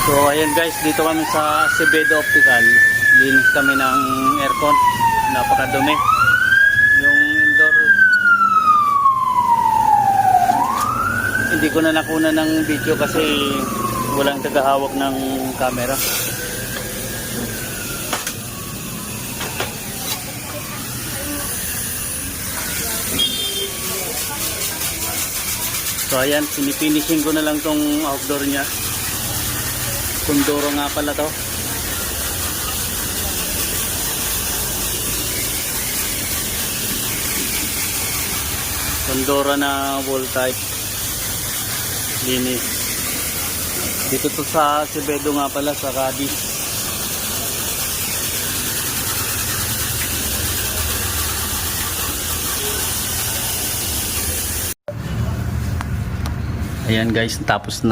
So ayan guys, dito kami sa Acevedo Optical. Linis kami ng aircon. Napakadumi. Yung indoor, hindi ko na nakuna ng video kasi walang tagahawak ng camera. So ayan, pinifinishing ko na lang tong outdoor nya. Kundoro nga pala to. Kundoro na wall type. Linis. Dito to sa Acevedo nga pala, sa Cadiz. Ayan guys, tapos na.